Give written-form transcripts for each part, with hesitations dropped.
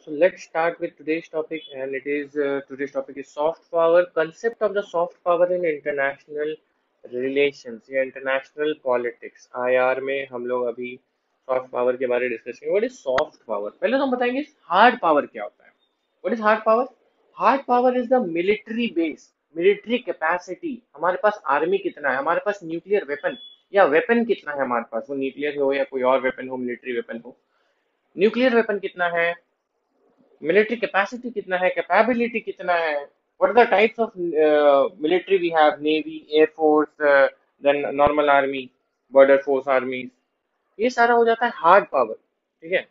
So let's start with today's topic, and it is today's topic is soft power. Concept of the soft power in international relations या international politics. IR में हम लोग अभी soft power के बारे में discuss करेंगे. What is soft power? पहले तो हम बताएंगे हार्ड पावर क्या होता है. What is hard power? Hard power is the military base, military capacity. हमारे पास आर्मी कितना है, हमारे पास न्यूक्लियर वेपन या वेपन कितना है हमारे पास, वो न्यूक्लियर हो या कोई और वेपन हो, मिलिट्री वेपन हो. न्यूक्लियर वेपन कितना है, मिलिट्री कैपेसिटी कितना है, कैपेबिलिटी कितना है, what are the types of military we have, navy, air force, then normal army, border force army. ये सारा हो जाता है हार्ड पावर. ठीक है.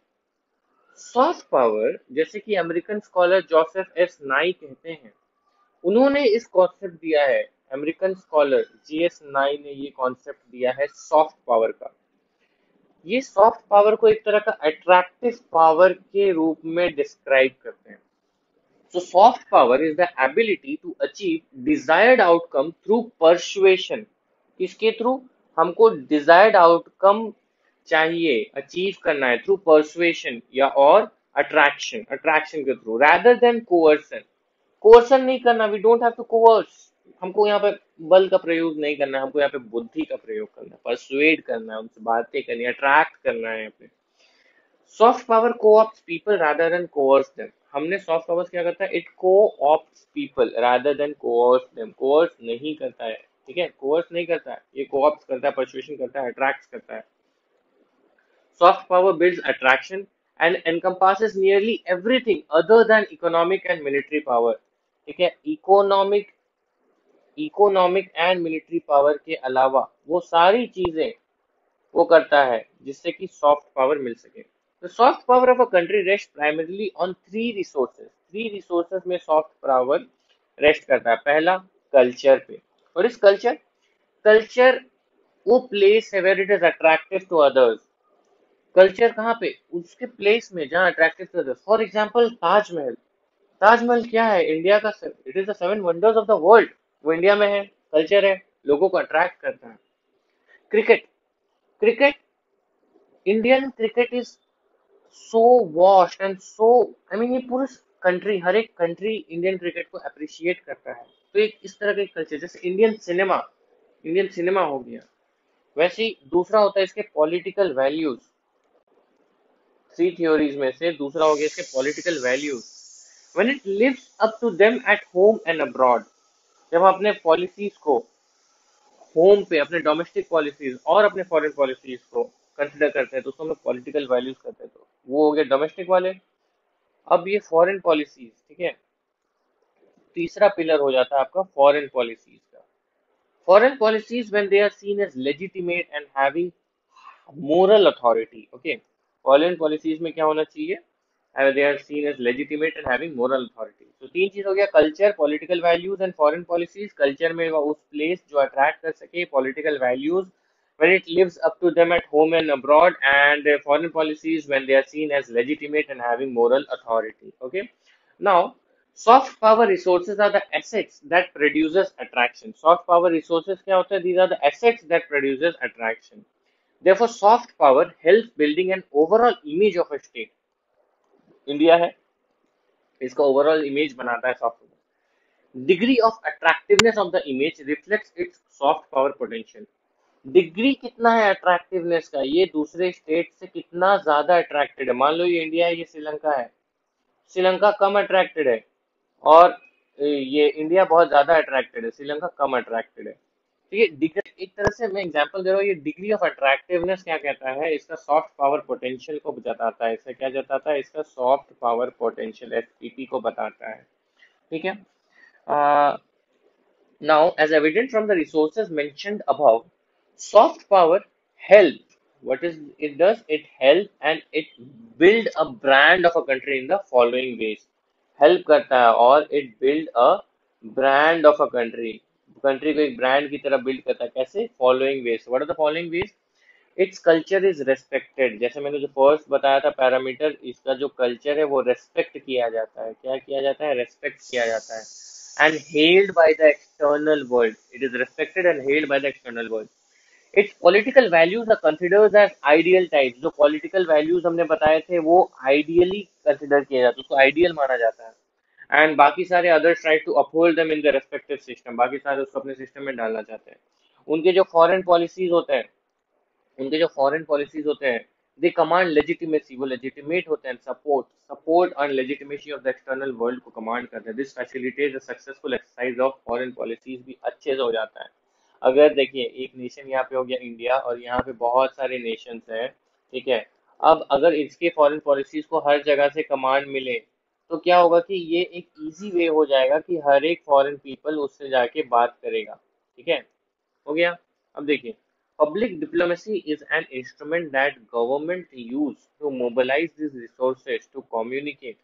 सॉफ्ट पावर, जैसे कि अमेरिकन स्कॉलर जोसेफ एस नाई कहते हैं, उन्होंने इस कॉन्सेप्ट दिया है. अमेरिकन स्कॉलर जीएस नाई ने ये कॉन्सेप्ट दिया है सॉफ्ट पावर का. ये सॉफ्ट पावर को एक तरह का अट्रैक्टिव पावर के रूप में डिस्क्राइब करते हैं. So soft power is the ability to achieve desired outcome through persuasion. किसके थ्रू? हमको desired outcome चाहिए, अचीव करना है थ्रू persuasion या और attraction के थ्रू, rather than coercion. कोर्सन नहीं करना, we don't have to coerce. हमको यहाँ पे बल का प्रयोग नहीं करना है, हमको यहाँ पे बुद्धि का प्रयोग करना है, परसुएड करना है, उनसे बातें करनी है, अट्रैक्ट करना है यहाँ पे. Soft power co-opts people rather than coerce them. हमने सॉफ्ट पावर क्या करता है, it co-opts people rather than coerce them. Course नहीं करता है, ठीक है, कोर्स नहीं करता है, ये co-opts करता है, परसुएशन करता है, अट्रैक्ट करता है. Soft power builds attraction and encompasses nearly everything other than economic and military power. ठीक है, इकोनॉमिक एंड मिलिट्री पावर के अलावा वो सारी चीजें वो करता है जिससे कि सॉफ्ट पावर मिल सके. The soft power of a country rests primarily on three resources. Three resources में सॉफ्ट पावर रेस्ट करता है. पहला, कल्चर पे. और इस कल्चर वो प्लेस है where it is attractive to others. Culture कहाँ पे? उसके प्लेस में जहाँ attractive to others. For example Taj Mahal. Taj Mahal क्या है? इंडिया का, it is the seven wonders of the world. वो इंडिया में है, कल्चर है, लोगों को अट्रैक्ट करता है. Cricket. Cricket, Indian cricket is so vast and so, I mean, ये पूरे कंट्री, हर एक कंट्री इंडियन क्रिकेट को अप्रिशिएट करता है. तो एक इस तरह का कल्चर. जैसे इंडियन सिनेमा हो गया, वैसे ही दूसरा होता है इसके पॉलिटिकल वैल्यूज. थ्री थ्योरीज में से दूसरा हो गया इसके political values. When it lives up to them at home and abroad. जब हम अपने पॉलिसीज को होम पे, अपने डोमेस्टिक पॉलिसीज और अपने फॉरेन पॉलिसीज को कंसिडर करते हैं तो उसको हम लोग पॉलिटिकल वैल्यूज करते हैं. तो वो हो गया डोमेस्टिक वाले. अब ये फॉरेन पॉलिसीज, ठीक है, तीसरा पिलर हो जाता है आपका फॉरेन पॉलिसीज का. Foreign policies when they are seen as legitimate and having moral authority. Okay, foreign policies में क्या होना चाहिए? they are seen as legitimate and having moral authority. तो तीन चीज हो गया, culture, political values and foreign policies. Culture में उस प्लेस जो अट्रैक्ट कर सके, political values when it lives up to them at home and abroad, and foreign policies when they are seen as legitimate and having moral authority. Okay, now soft power resources are the assets that produces attraction. Soft power resources क्या होता है? These are the assets that produces attraction. Therefore soft power helps building an overall image of a state. India है, इसका overall image बनाता है soft power. Degree of attractiveness of the image reflects it's soft power potential. Degree कितना है attractiveness का, ये दूसरे state से कितना ज्यादा अट्रैक्टेड है. मान लो ये इंडिया है, ये श्रीलंका है, श्रीलंका कम अट्रैक्टेड है, और ये इंडिया बहुत ज्यादा अट्रैक्टेड है, श्रीलंका कम अट्रैक्टेड है. तो ये डिग्री, एक तरह से मैं एग्जांपल दे रहा हूँ, ये डिग्री ऑफ अट्रैक्टिवनेस क्या कहता है, इसका सॉफ्ट पावर पोटेंशियल को बताता है. इसका क्या बताता है? इसका सॉफ्ट पावर पोटेंशियल, एसपीपी को बताता है. ठीक है. Now as evident from the resources mentioned above, soft power help, what is it does, it help and it build a brand of a country in the following ways. Help करता है और it build a brand of a country, country को एक brand की तरह build करता है. कैसे? Following ways. What are the following ways? Its culture is respected. जैसे मैंने जो फर्स्ट बताया था पैरामीटर, इसका जो कल्चर है वो रेस्पेक्ट किया जाता है. क्या किया जाता है? रेस्पेक्ट किया जाता है. And held by the external world. It is respected and held by the external world. Its political values are considered as ideal type. जो पॉलिटिकल वैल्यूज हमने बताए थे वो आइडियली कंसिडर किए जाते हैं, उसको आइडियल माना जाता है। एंड बाकी सारे others try to uphold them in the respective system, बाकी सारे उसको अपने सिस्टम में डालना चाहते हैं। उनके जो फॉरेन पॉलिसीज होते हैं, उनके जो फॉरेन पॉलिसीज होते हैं, दे कमांड लेजिटिमेसी, वो लेजिटिमेट होते हैं। Support support and legitimacy of the external world को कमांड करते हैं। This facilitate the successful exercise of foreign policies भी अच्छे से हो जाता है। अगर देखिए एक नेशन यहाँ पे हो गया इंडिया, और यहाँ पे बहुत सारे नेशंस हैं, ठीक है। अब अगर इसके फॉरेन पॉलिसीज को हर जगह से कमांड मिले, तो क्या होगा कि ये एक इजी वे हो जाएगा कि हर एक फॉरेन पीपल उससे जाके बात करेगा, ठीक है। हो गया। अब देखिए, public diplomacy is an instrument that government use to mobilize these resources to communicate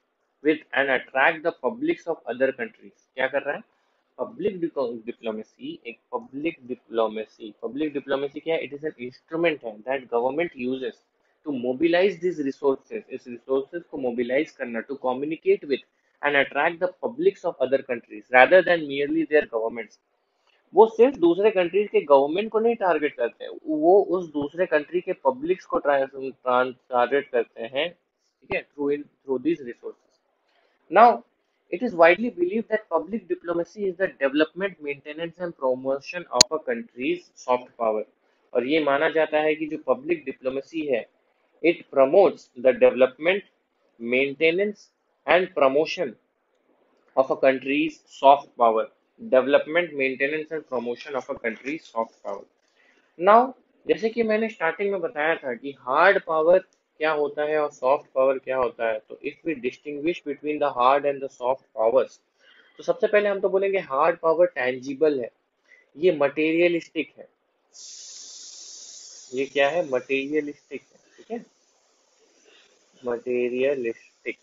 with and attract the publics of other countries। क्या कर रहा है? पब्लिक डिप्लोमेसी क्या है? इट इज एन इंस्ट्रूमेंट है that government uses to mobilize this resources, इस resources को mobilize करना, to communicate with and attract the publics of other countries rather than merely their governments. वो सिर्फ दूसरे कंट्रीज के गवर्नमेंट को नहीं टारगेट करते हैं, वो उस दूसरे कंट्री के पब्लिक्स को टारगेट करते हैं, ठीक है, through these resources। Now, it is widely believed that public diplomacy is the development, maintenance and promotion of a country's soft power। और ये माना जाता है कि जो पब्लिक डिप्लोमेसी है, it promotes the development, maintenance and promotion of a country's soft power। development, maintenance and promotion of a country's soft power। Now, जैसे कि मैंने स्टार्टिंग में बताया था कि हार्ड पावर क्या होता है और सॉफ्ट पावर क्या होता है, तो if we distinguish between the hard and the soft powers, तो सबसे पहले हम तो बोलेंगे हार्ड पावर टैंजिबल है, ये मटेरियलिस्टिक है। ये क्या है? मटेरियलिस्टिक है, ठीक है, materialistic.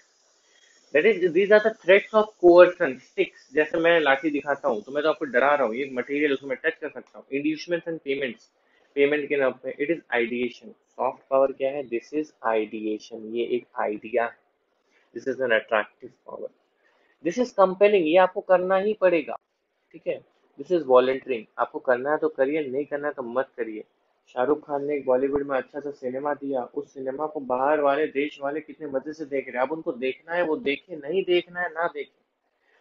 That is these are the threats of coercion sticks. जैसे मैं लाठी दिखाता हूँ तो मैं तो आपको डरा रहा हूँ, ये मटेरियल, उसको मैं टच कर सकता हूँ। इंड्यूसमेंट्स एंड पेमेंट्स, पेमेंट के नाम पे। It is ideation. Soft power क्या है? दिस इज आइडिएशन, ये एक आइडिया है। This is an attractive power. This is compelling, ये आपको करना ही पड़ेगा, ठीक है। दिस इज वॉलंटरिंग, आपको करना है तो करिए, नहीं करना है तो मत करिए। शाहरुख खान ने एक बॉलीवुड में अच्छा सा सिनेमा दिया, उस सिनेमा को बाहर वाले देश वाले कितने मजे से देख रहे हैं। अब उनको देखना है वो देखे, नहीं देखना है ना देखे।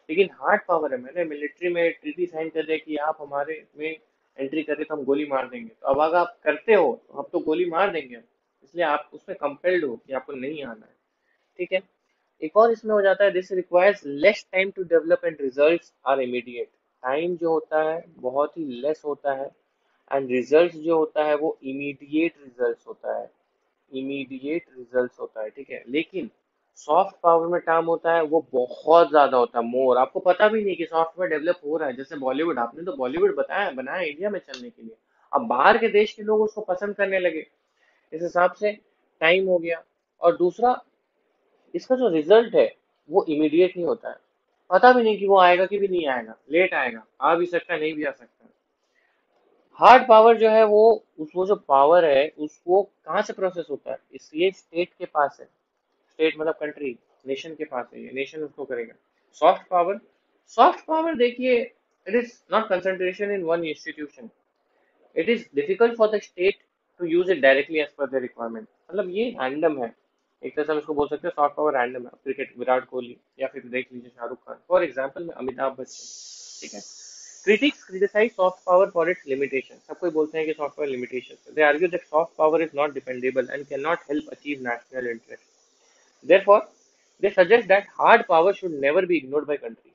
लेकिन हार्ड पावर है, मैंने मिलिट्री में ट्रीटी साइन कर दिया कि आप हमारे में एंट्री करें तो हम गोली मार देंगे, तो अब अगर आप करते हो तो हम तो गोली मार देंगे, इसलिए आप उसमें कंपेल्ड हो कि आपको नहीं आना है, ठीक है। एक और इसमें हो जाता है, this requires less time to develop and results are immediate. Time जो होता है बहुत ही लेस होता है, एंड रिजल्ट्स जो होता है वो इमीडिएट रिजल्ट्स होता है, इमीडिएट रिजल्ट्स होता है, ठीक है। लेकिन सॉफ्ट पावर में टाइम होता है वो बहुत ज्यादा होता है, मोर। आपको पता भी नहीं कि सॉफ्टवेयर डेवलप हो रहा है। जैसे बॉलीवुड, आपने तो बॉलीवुड बताया बनाया इंडिया में चलने के लिए, अब बाहर के देश के लोग उसको पसंद करने लगे, इस हिसाब से टाइम हो गया। और दूसरा, इसका जो रिजल्ट है वो इमीडिएट नहीं होता है, पता भी नहीं कि वो आएगा कि भी नहीं आएगा, लेट आएगा, आ भी सकता है नहीं भी आ सकता है। हार्ड पावर जो है वो जो पावर है उसको कहाँ से प्रोसेस होता है? इस ये स्टेट के पास है। स्टेट मतलब कंट्री, नेशन के पास है, ये नेशन उसको करेगा। सॉफ्ट पावर, सॉफ्ट पावर देखिए, it is not concentration in one institution, it is difficult for the state to use it directly as per the requirement. मतलब ये रैंडम है, एक तरह से हम इसको बोल सकते हैं सॉफ्ट पावर रैंडम है। क्रिकेट, विराट कोहली, या फिर देख लीजिए शाहरुख खान, फॉर एग्जाम्पल में अमिताभ बच्चन, ठीक है। Critics criticize soft power for its limitations। सब कोई बोलते हैं कि soft power limitations। They argue that soft power is not dependable and cannot help achieve national interest। Therefore, they suggest that hard power should never be ignored by country।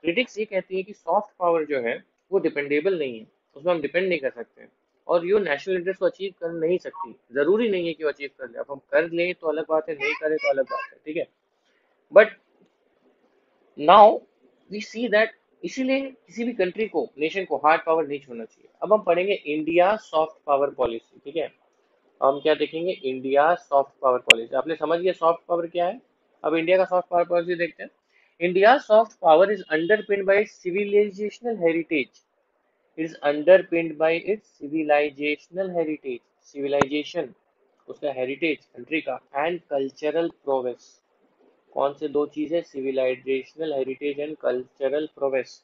Critics ये कहती है कि soft power जो है वो dependable नहीं है, उसमें हम डिपेंड नहीं कर सकते, और ये नेशनल इंटरेस्ट को अचीव कर नहीं सकती। जरूरी नहीं है कि वो अचीव कर ले, अब हम कर लें तो अलग बात है, नहीं करें तो अलग बात है, ठीक है। But now we see that, इसीलिए किसी भी कंट्री को, नेशन को हार्ड पावर नहीं छोड़ना चाहिए। अब हम पढ़ेंगे इंडिया सॉफ्ट पावर पॉलिसी, ठीक है। हम क्या देखेंगे? India soft power policy. आपने समझ लिया सॉफ्ट पावर क्या है। अब इंडिया का सॉफ्ट पावर पॉलिसी देखते हैं। India soft power is underpinned by civilisational heritage, is underpinned by its civilisational heritage, civilisation उसका हेरिटेज कंट्री का, एंड कल्चरल प्रोवेस। कौन से दो चीजें? Civilisational heritage and cultural prowess.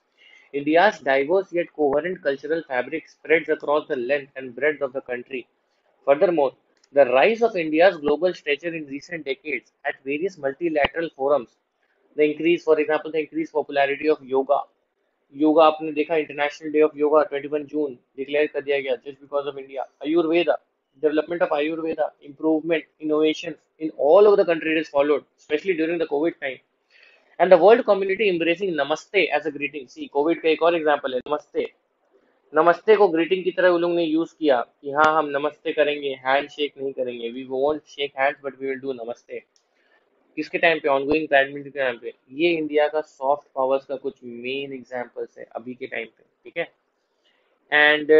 India's diverse yet coherent cultural fabric spreads across the length and breadth of the country. Furthermore, the rise of India's global stature in recent decades at various multilateral forums, for example, the increased popularity of yoga. Yoga आपने देखा, international day of yoga 21 June declare कर दिया गया just because of India. Ayurveda, development of Ayurveda, improvement, innovations in all over the country is followed, especially during the COVID time. And the world community embracing Namaste as a greeting. See, COVID का एक और example है नमस्ते. नमस्ते को greeting की तरह उन लोगों ने यूज किया कि हाँ हम नमस्ते करेंगे, हैंड शेक नहीं करेंगे. We won't shake hands but we will do namaste. किसके टाइम पे? ऑनगोइंग बैडमिंटन के टाइम पे. ये इंडिया का सॉफ्ट पावर्स का कुछ मेन एग्जांपल्स है अभी के टाइम पे. ठीक है. एंड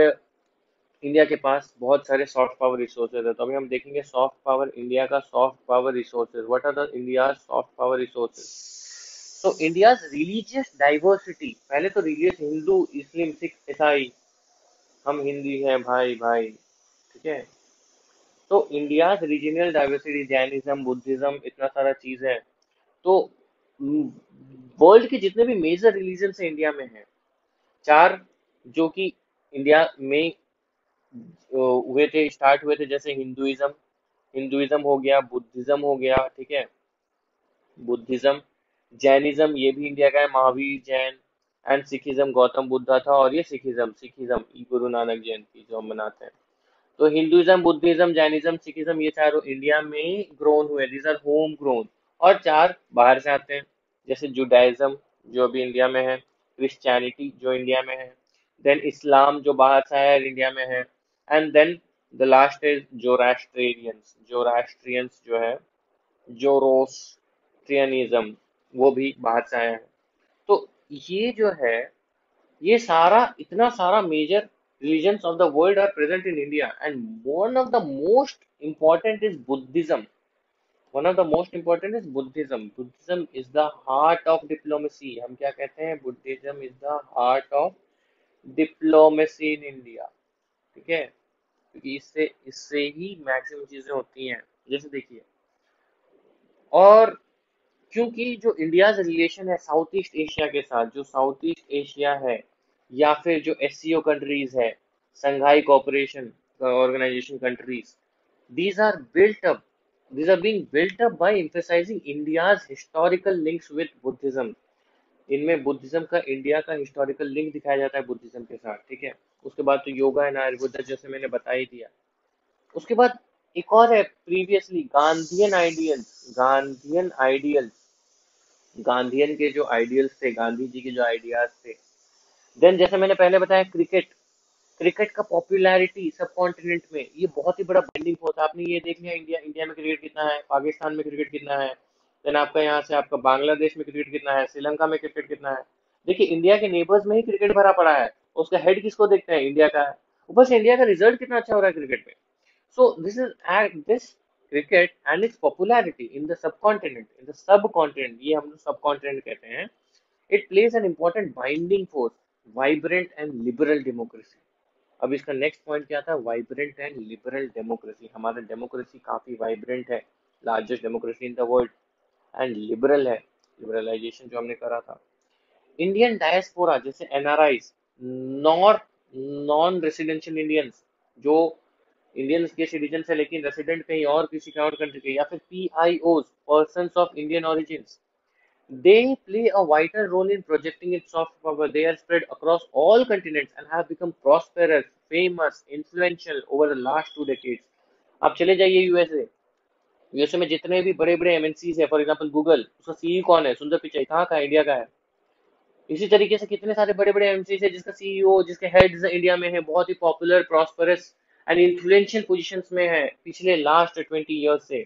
इंडिया के पास बहुत सारे सॉफ्ट पावर रिसोर्सेज है. तो अभी हम देखेंगे सॉफ्ट पावर, इंडिया का soft power resources. What are the India soft power resources? तो इंडिया रिलीजियस डाइवर्सिटी. पहले तो रिलीजियस हिंदू, मुस्लिम, सिख, ईसाई, हम हिंदी हैं भाई भाई. ठीक है. तो India regional diversity, Jainism, Buddhism, इतना सारा चीज है. तो वर्ल्ड के जितने भी मेजर रिलीजन है इंडिया में है, चार जो कि इंडिया में हुए थे, स्टार्ट हुए थे, जैसे हिंदुइज्म. हिंदुइज्म हो गया, बुद्धिज्म हो गया. ठीक है. बुद्धिज्म. जैनिज्म ये भी इंडिया का है, महावीर जैन. एंड सिखिज्म गौतम बुद्धा था. और ये सिखिज्म गुरु नानक जयंती जो हम मनाते हैं. तो हिंदुइज्म, बुद्धिज्म, जैनिज्म, सिखिज्म ये चारों इंडिया में ग्रोन हुए. These are home grown. और चार बाहर से आते हैं, जैसे जुडाइज्म जो अभी इंडिया में है, क्रिश्चियनिटी जो इंडिया में है, देन इस्लाम जो बाहर से आया इंडिया में है, and then the last is Zoroastrians. Zoroastrians जो है, जोरोस्ट्रियनिज्म, वो भी बाहर से आया है. तो ये जो है, ये सारा इतना सारा major religions of the world are present in India, and one of the most important is Buddhism. One of the most important is Buddhism. Buddhism is the heart of diplomacy. हम क्या कहते हैं? Buddhism is the heart of diplomacy in India. ठीक है. क्योंकि इससे इससे ही maximum चीजें होती हैं. जैसे देखिए, और क्योंकि जो इंडिया रिलेशन है साउथ ईस्ट एशिया के साथ, जो साउथ ईस्ट एशिया है या फिर जो एससीओ कंट्रीज है, Shanghai cooperation organisation countries, these are built up these are being built up by emphasizing India's historical links with Buddhism. इनमें बुद्धिज्म का, इंडिया का हिस्टोरिकल लिंक दिखाया जाता है बुद्धिज्म के साथ. ठीक है. उसके बाद तो योगा एंड आयुर्वेदा जैसे मैंने बता ही दिया. उसके बाद एक और है, प्रीवियसली गांधीयन आइडियल्स. गांधीयन के जो आइडियल्स थे, गांधी जी के जो आइडियाज थे. देन जैसे मैंने पहले बताया, क्रिकेट. क्रिकेट का पॉपुलैरिटी सब कॉन्टिनेंट में ये बहुत ही बड़ा बाइंडिंग फोर्स. आपने ये देख लिया, इंडिया इंडिया में क्रिकेट कितना है, पाकिस्तान में क्रिकेट कितना है, देन आपका यहाँ से आपका बांग्लादेश में क्रिकेट कितना है, श्रीलंका में क्रिकेट कितना है. देखिए, इंडिया के नेबर्स में ही क्रिकेट भरा पड़ा है. उसका हेड किसको देखते हैं? इंडिया का है. ऊपर से इंडिया का रिजल्ट कितना अच्छा हो रहा है क्रिकेट में. So this cricket and its popularity in the subcontinent, ये हम लोग subcontinent कहते हैं. It plays an important binding force, vibrant and liberal democracy. अब इसका नेक्स्ट पॉइंट क्या था? Vibrant and liberal democracy. हमारा डेमोक्रेसी काफी वाइब्रेंट है, largest democracy in the world, and liberal है, लिबरलाइजेशन जो हमने करा था. इंडियन डायस्पोरा, जैसे NRIs, nor non residential Indians, जो इंडियंस के सिटीजन है लेकिन रेसिडेंट कहीं और किसी और कंट्री के, या फिर PIO, persons of Indian origins, they play a vital role in projecting its soft power. They are spread across all continents and have become prosperous, famous, influential over the last 2 decades. आप चले जाइए USA. USA में जितने भी बड़े बड़े MNCs है, for example Google, उसका सीईओ कौन है? सुंदर पिचाई. कहाँ का है? इंडिया का है. इसी तरीके से कितने सारे बड़े बड़े एमएनसीज है जिसका सीईओ, जिसके हेड्स इंडिया में है, बहुत ही popular, prosperous and influential positions में है पिछले लास्ट 20 years से.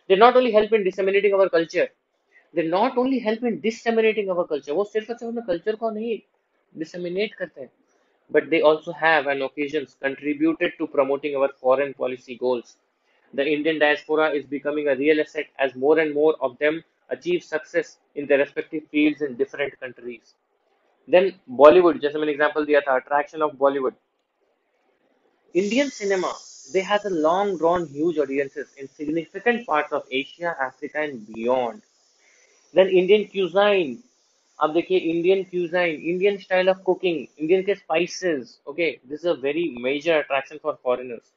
They not only help in disseminating our culture, they not only help in disseminating our culture, वो सिर्फ और सिर्फ अपने कल्चर को नहीं डिसमिनेट करते हैं, but they also have on occasions contributed to promoting our foreign policy goals. The Indian diaspora is becoming a real asset as more and more of them achieve success in their respective fields in different countries. Then Bollywood, जैसे मैंने example दिया था, attraction of Bollywood. Indian cinema, they has a long drawn huge audiences in significant parts of Asia, Africa and beyond. Then Indian cuisine, अब देखिए Indian cuisine, Indian style of cooking, Indian के spices, okay, this is a very major attraction for foreigners.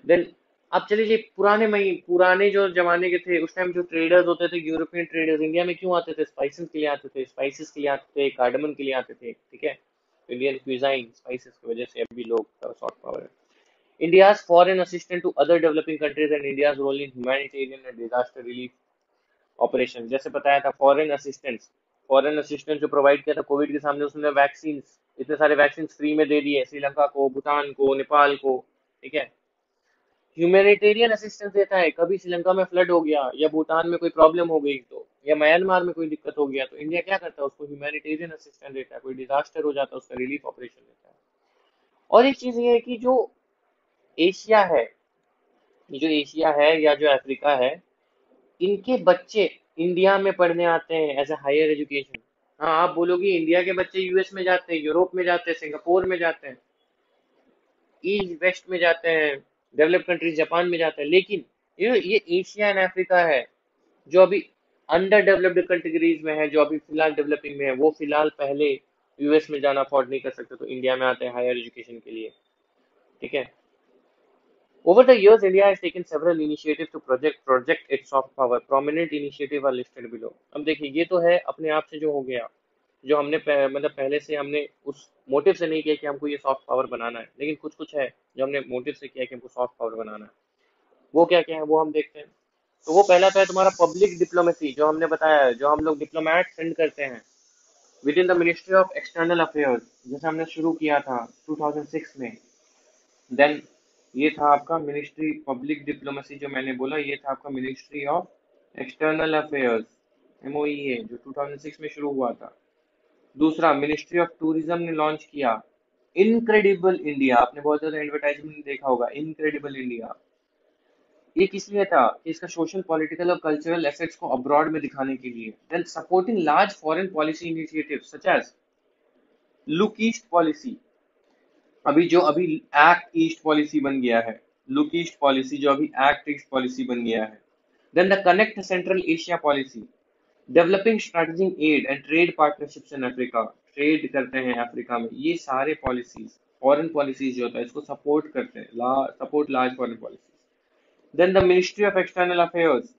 Then आप चलिए जी, पुराने जो जमाने के थे, उस टाइम जो ट्रेडर्स होते थे, यूरोपियन ट्रेडर्स इंडिया में क्यों आते थे? स्पाइसेस के लिए आते थे, स्पाइसेस के लिए आते थे, कार्डमन के लिए आते थे, ठीक है। इंडियन क्यूजाइन स्पाइसेस की वजह से अभी लोग सॉफ्ट पावर है। India's foreign assistance to other developing countries and India's role in humanitarian and disaster relief operation, जैसे बताया था फॉरेन असिस्टेंस जो प्रोवाइड किया था कोविड के सामने, उसने वैक्सीन, इतने सारे वैक्सीन फ्री में दे दिए श्रीलंका को, भूटान को, नेपाल को, ठीक है। ह्यूमैनिटेरियन असिस्टेंस देता है, कभी श्रीलंका में फ्लड हो गया या भूटान में कोई प्रॉब्लम हो गई तो, या म्यांमार में कोई दिक्कत हो गया, तो इंडिया क्या करता है? उसको ह्यूमैनिटेरियन असिस्टेंस देता है। कोई डिजास्टर हो जाता है, उसका रिलीफ ऑपरेशन देता है। और एक चीज ये है कि एशिया है जो एशिया है या जो अफ्रीका है, इनके बच्चे इंडिया में पढ़ने आते हैं एज ए हायर एजुकेशन। हाँ, आप बोलोगे इंडिया के बच्चे यूएस में जाते हैं, यूरोप में जाते हैं, सिंगापुर में जाते हैं, ईस्ट वेस्ट में जाते हैं, डेवलप कंट्रीज जापान में जाते हैं, लेकिन ये एशिया एंड अफ्रीका है जो अभी अंडर डेवलप्ड कंट्रीज में है, जो अभी फिलहाल डेवलपिंग में है, वो फिलहाल पहले यूएस में जाना अफोर्ड नहीं कर सकते, तो इंडिया में आते हैं हायर एजुकेशन के लिए, ठीक है। Over the years, India has taken several initiatives to project its soft power. Prominent initiative are listed below. अब देखिए, ये तो है अपने आप से जो हो गया, जो हमने मतलब पहले से हमने उस मोटिव से नहीं किया कि हमको ये सॉफ्ट पावर बनाना है, लेकिन कुछ कुछ है जो हमने मोटिव से किया कि हमको सॉफ्ट पावर बनाना है। वो क्या क्या है वो हम देखते हैं। तो वो पहला तो है तुम्हारा पब्लिक डिप्लोमेसी, जो हमने बताया है, जो हम लोग डिप्लोमेट सेंड करते हैं with in the ministry of external affairs, जैसे हमने शुरू किया था 2006 में। देन ये था आपका मिनिस्ट्री पब्लिक डिप्लोमेसी, जो मैंने बोला, ये था आपका ministry of external affairs, MOEA, जो 2006 में शुरू हुआ था। दूसरा, मिनिस्ट्री ऑफ टूरिज्म ने लॉन्च किया इनक्रेडिबल इंडिया। आपने बहुत ज्यादा एडवर्टाइजमेंट देखा होगा, इनक्रेडिबल इंडिया। ये किस लिए था? कि इसका सोशल, पॉलिटिकल और कल्चरल एसेट्स को अब्रॉड में दिखाने के लिए। Then supporting large foreign policy initiative such as look east policy, अभी एक्ट ईस्ट पॉलिसी बन गया है, लुक ईस्ट पॉलिसी जो अभी एक्ट ईस्ट पॉलिसी बन गया है। Then the connect central Asia policy, developing strategic aid and trade partnerships in Africa, trade करते हैं अफ्रीका में। ये सारे पॉलिसीज, फॉरेन पॉलिसीज जो होता है, इसको सपोर्ट करते हैं, support large foreign policies. Then the ministry of external affairs,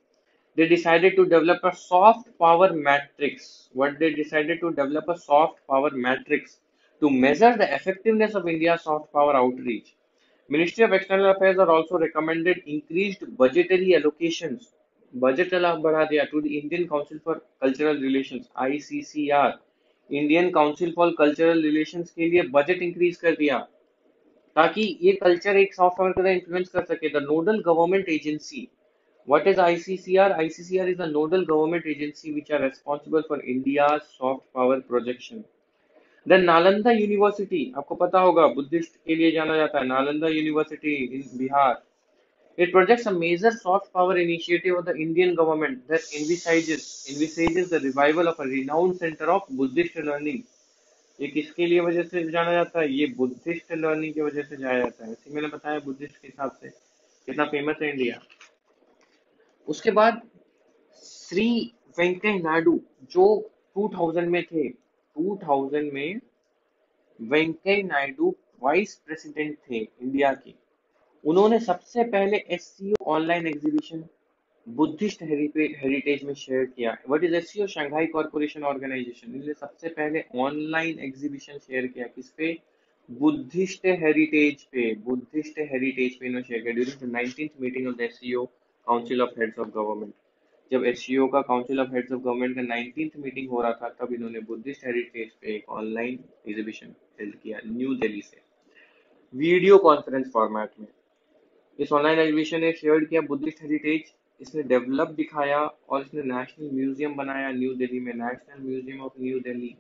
they decided to develop a soft power matrix. What they decided to develop a soft power matrix to measure the effectiveness of India's soft power outreach. Ministry of External Affairs are also recommended increased budgetary allocations. Budget allowed बढ़ा दिया to the Indian Council for Cultural Relations, ICCR. Indian Council for Cultural Relations के लिए budget increase कर दिया, ताकि ये culture एक soft power की तरह इन्फ्लुएंस कर सके। The nodal government agency, what is ICCR? ICCR is the nodal government agency which are responsible for India's soft power projection. Then Nalanda University, आपको पता होगा बुद्धिस्ट के लिए जाना जाता है, Nalanda university in Bihar. It projects a major soft power initiative of the Indian government that envisages the revival of a renowned center of Buddhist learning. ये किसके लिए वजह से जाना जाता है? ये बुद्धिस्ट लर्निंग की वजह से जाया जाता है। इसी मैंने बताया बुद्धिस्ट के हिसाब से कितना फेमस है इंडिया। उसके बाद श्री वेंकैया नायडू, जो 2000 में थे, 2000 में वेंकैया नायडू वाइस प्रेसिडेंट थे इंडिया के। उन्होंने सबसे पहले SCO online exhibition Buddhist heritage में शेयर किया। What is SCO? Shanghai corporation organisation. इन्होंने सबसे पहले ऑनलाइन एग्जीबिशन शेयर किया, किस पे? बुद्धिस्ट हेरिटेज पे, बुद्धिस्ट हेरिटेज पे इन्होंने शेयर किया during the 19th meeting of the SCO council of heads of government. जब SCO का council of heads of government का 19th मीटिंग हो रहा था, तब इन्होंने बुद्धिस्ट हेरिटेज पे एक ऑनलाइन एग्जीबिशन हेल्ड किया न्यू दिल्ली से, वीडियो कॉन्फ्रेंस फॉर्मेट में। इस ऑनलाइन एग्जीबिशन ने शेयर किया बुद्धिस्ट हेरिटेज, इसने डेवलप दिखाया, और इसने नेशनल म्यूजियम बनाया न्यू दिल्ली में, national museum of New Delhi,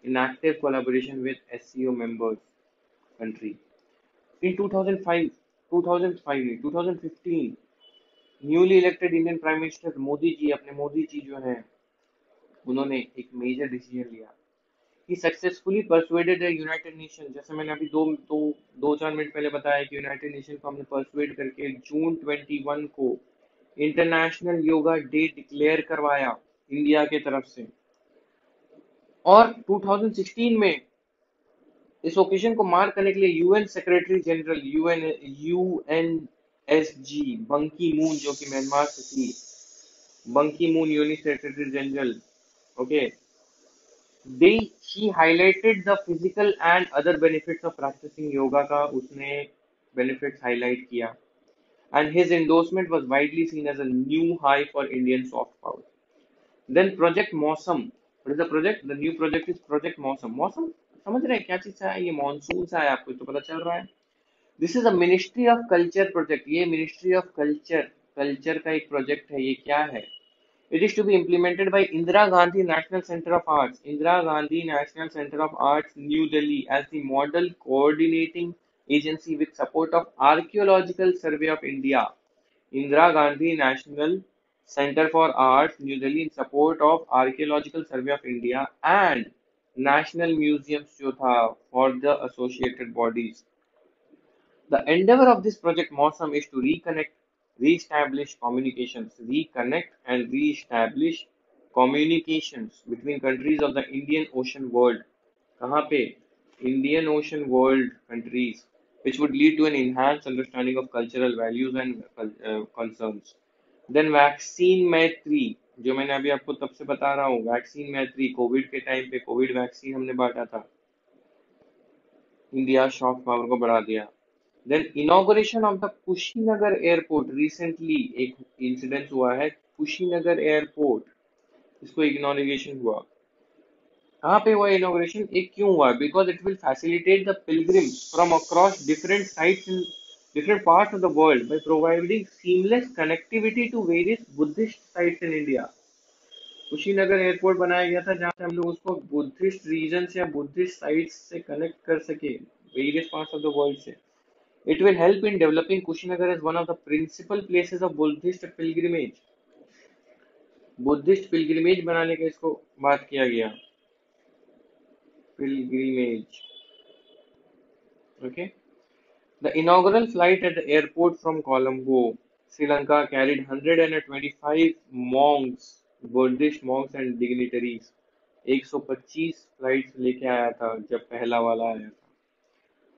in active collaboration with SCO members country. In 2005, 2005 नहीं, 2015, newly elected Indian prime minister Modi ji, अपने मोदी जी जो हैं, उन्होंने एक मेजर डिसीजन लिया। He successfully persuaded the United Nation, जैसे मैंने अभी दो चार मिनट पहले बताया कि यूनाइटेड नेशन को हमने परसुएड करके जून 21 को इंटरनेशनल योगा डे डिक्लेयर करवाया इंडिया के तरफ से। और 2016 में इस ओकेजन को मार्क करने के लिए यूएन सेक्रेटरी जनरल यूएनएसजी बंकी मून, जो कि म्यांमार से थी, बंकी moon UN secretary general, okay, they she highlighted the physical and other benefits of practicing yoga का उसने benefits highlight किया, and his endorsement was widely seen as a new high for Indian soft power. Then Project Mosam. What is the project? The new project is Project Mosam. मौसम समझ रहे हैं क्या चीज से है? ये मानसून से है, आपको तो पता चल रहा है. This is a ministry of culture project. ये मिनिस्ट्री ऑफ कल्चर, कल्चर का एक प्रोजेक्ट है. ये क्या है? It is to be implemented by Indira Gandhi National Center of Arts, Indira Gandhi National Center of Arts, New Delhi, as the model coordinating agency with support of Archaeological Survey of India. Indira Gandhi National Center for Arts, New Delhi, in support of Archaeological Survey of India and National Museums जो था for the associated bodies. The endeavor of this project Mosam is to reconnect and re-establish communications between countries of the Indian Ocean world. कहाँ पे? Indian Ocean world countries, which would lead to an enhanced understanding of cultural values and concerns. Then vaccine मैत्री, जो मैंने अभी आपको तब से बता रहा हूँ, वैक्सीन मैत्री, कोविड के टाइम पे कोविड वैक्सीन हमने बांटा था, इंडिया सॉफ्ट पावर को बढ़ा दिया. Then inauguration of the Kushinagar airport. Recently एक इंसिडेंट हुआ है, कुशीनगर एयरपोर्ट, इसको इनॉग्रेशन हुआ. कहाँ पे हुआ इनॉग्रेशन, एक क्यों हुआ? Because it will facilitate the pilgrims from across different sites in different parts of the world by providing seamless connectivity to various Buddhist sites in India. Kushinagar airport बनाया गया था जहाँ से हम लोग उसको बुद्धिस्ट रीजन या बुद्धिस्ट साइट्स से कनेक्ट कर सके, various parts of the world से. It will help in developing Kushinagar as one of the principal places of Buddhist pilgrimage. Buddhist pilgrimage बनाने का इसको बात किया गया. Pilgrimage, okay. The inaugural flight at the airport from Colombo, Sri Lanka, carried 125 monks, Buddhist monks and dignitaries. 125 flights लेके आया था जब पहला वाला आया था.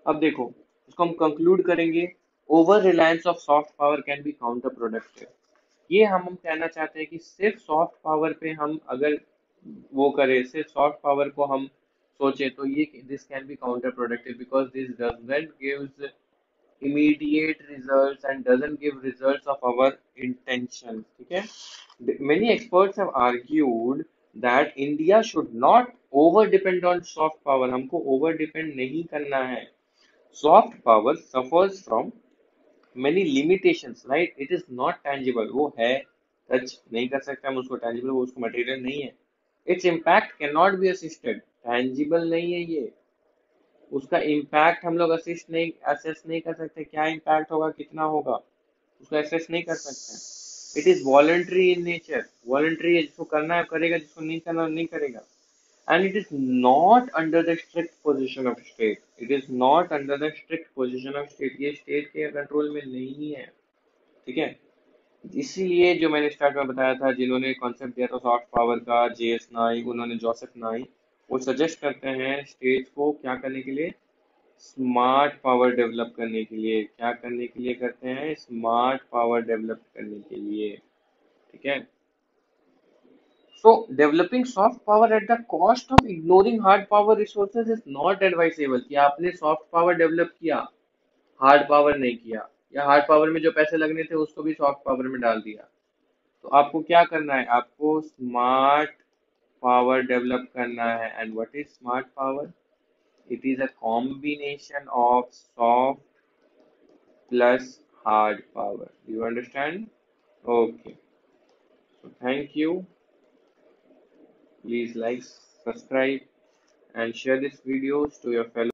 अब देखो, इसको हम कंक्लूड करेंगे. Over Reliance of soft power can be counter productive. ये हम कहना चाहते हैं कि सिर्फ सॉफ्ट पावर पे हम अगर वो करें, सिर्फ सॉफ्ट पावर को हम सोचे, तो ये this can be counter productive because this doesn't gives immediate results and doesn't give results of our intention. ठीक है? Many experts have argued that India should not over depend on soft power. हमको over depend नहीं करना है. Soft power suffers from many limitations, right? It is not tangible. वो है, touch नहीं कर सकते हम उसको, tangible वो उसको मटेरियल नहीं है. Its impact cannot be assisted. Tangible नहीं है ये. उसका इम्पैक्ट हम लोग असेस नहीं कर सकते. क्या इम्पैक्ट होगा, कितना होगा, उसको असेस नहीं कर सकते. It is voluntary in nature. Voluntary है, जिसको करना है करेगा, जिसको नहीं करना नहीं करेगा. And it is not under the strict position of state. It is not under the strict position of state. ये स्टेट के कंट्रोल में नहीं है. ठीक है? इसीलिए जो मैंने स्टार्ट में बताया था, जिन्होंने कॉन्सेप्ट दिया था सॉफ्ट पावर का, जेएस नाई, उन्होंने जोसेफ नाई, वो सजेस्ट करते हैं स्टेट को क्या करने के लिए, स्मार्ट पावर डेवलप करने के लिए. क्या करने के लिए करते हैं? स्मार्ट पावर डेवलप करने के लिए. ठीक है? So developing soft power at the cost of ignoring hard power resources is not advisable. कि आपने सॉफ्ट पावर डेवलप किया, हार्ड पावर नहीं किया, या हार्ड पावर में जो पैसे लगने थे उसको भी सॉफ्ट पावर में डाल दिया. तो आपको क्या करना है? आपको स्मार्ट पावर डेवलप करना है. And what is smart power? It is a combination of soft plus hard power. Do you understand? Okay. So thank you. Please like, subscribe, and share this videos to your fellow